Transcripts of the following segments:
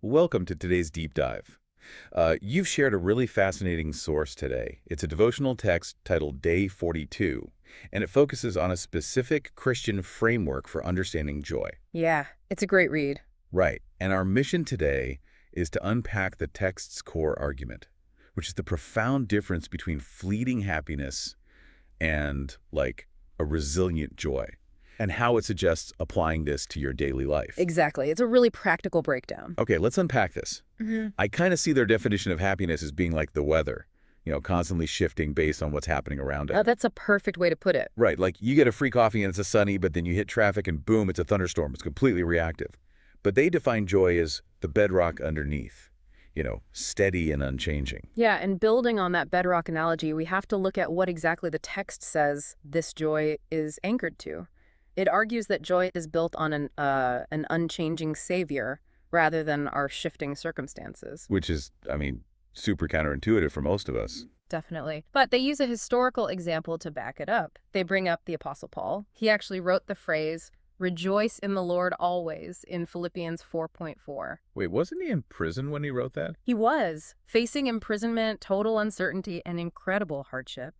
Welcome to today's deep dive. You've shared a really fascinating source today. It's a devotional text titled Day 42, and it focuses on a specific Christian framework for understanding joy. Yeah, it's a great read. Right, and our mission today is to unpack the text's core argument, which is the profound difference between fleeting happiness and, like, a resilient joy, and how it suggests applying this to your daily life. Exactly. It's a really practical breakdown. Okay, let's unpack this. hmm I kind of see their definition of happiness as being like the weather, constantly shifting based on what's happening around it. That's a perfect way to put it. Right, like you get a free coffee and it's a sunny, but then you hit traffic and boom, it's a thunderstorm. It's completely reactive. But they define joy as the bedrock underneath, steady and unchanging. Yeah, and building on that bedrock analogy, we have to look at what exactly the text says this joy is anchored to. It argues that joy is built on an unchanging savior rather than our shifting circumstances. Which is, super counterintuitive for most of us. Definitely. But they use a historical example to back it up. They bring up the Apostle Paul. He actually wrote the phrase, "Rejoice in the Lord always," in Philippians 4:4. Wait, wasn't he in prison when he wrote that? He was facing imprisonment, total uncertainty, and incredible hardship.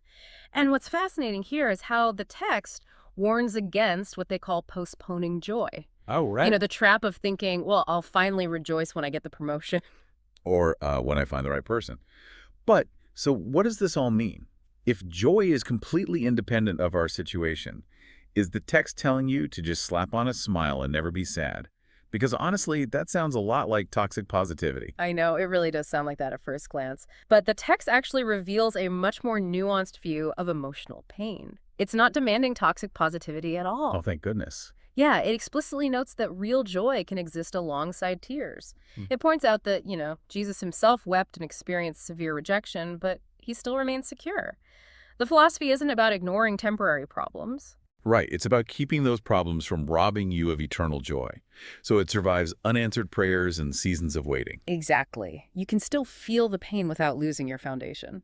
And what's fascinating here is how the text warns against what they call postponing joy. Oh, right. The trap of thinking, well, I'll finally rejoice when I get the promotion. Or when I find the right person. But, so what does this all mean? If joy is completely independent of our situation, is the text telling you to just slap on a smile and never be sad? Because honestly, that sounds a lot like toxic positivity. I know, it really does sound like that at first glance. But the text actually reveals a much more nuanced view of emotional pain. It's not demanding toxic positivity at all. Oh, thank goodness. Yeah, it explicitly notes that real joy can exist alongside tears. It points out that, Jesus himself wept and experienced severe rejection, but he still remains secure. The philosophy isn't about ignoring temporary problems. Right, it's about keeping those problems from robbing you of eternal joy. So it survives unanswered prayers and seasons of waiting. Exactly. You can still feel the pain without losing your foundation.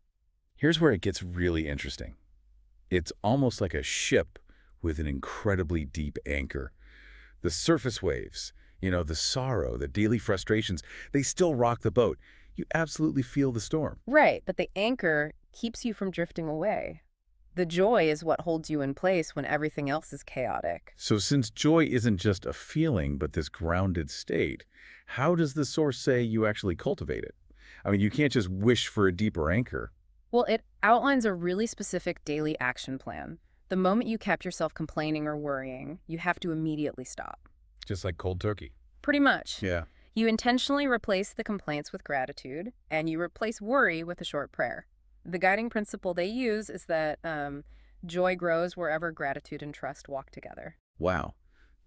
Here's where it gets really interesting. It's almost like a ship with an incredibly deep anchor. The surface waves, the sorrow, the daily frustrations, they still rock the boat. You absolutely feel the storm. Right, but the anchor keeps you from drifting away. The joy is what holds you in place when everything else is chaotic. So since joy isn't just a feeling, but this grounded state, how does the source say you actually cultivate it? You can't just wish for a deeper anchor. Well, it outlines a really specific daily action plan. The moment you catch yourself complaining or worrying, you have to immediately stop. Just like cold turkey. Pretty much. Yeah. You intentionally replace the complaints with gratitude, and you replace worry with a short prayer. The guiding principle they use is that joy grows wherever gratitude and trust walk together. Wow.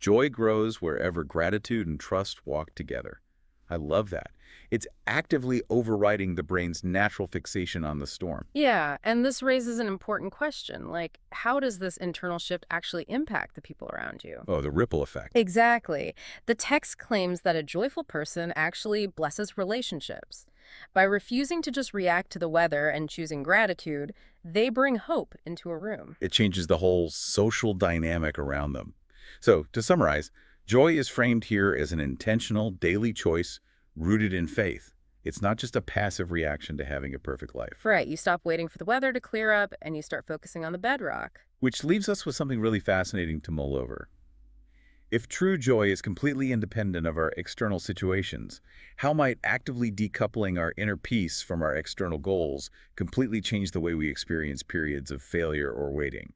Joy grows wherever gratitude and trust walk together. I love that. It's actively overriding the brain's natural fixation on the storm. Yeah, and this raises an important question, like, how does this internal shift actually impact the people around you? Oh, the ripple effect. Exactly. The text claims that a joyful person actually blesses relationships. By refusing to just react to the weather and choosing gratitude, they bring hope into a room. It changes the whole social dynamic around them. So, to summarize, joy is framed here as an intentional daily choice rooted in faith. It's not just a passive reaction to having a perfect life. Right, you stop waiting for the weather to clear up and you start focusing on the bedrock. Which leaves us with something really fascinating to mull over. If true joy is completely independent of our external situations, how might actively decoupling our inner peace from our external goals completely change the way we experience periods of failure or waiting?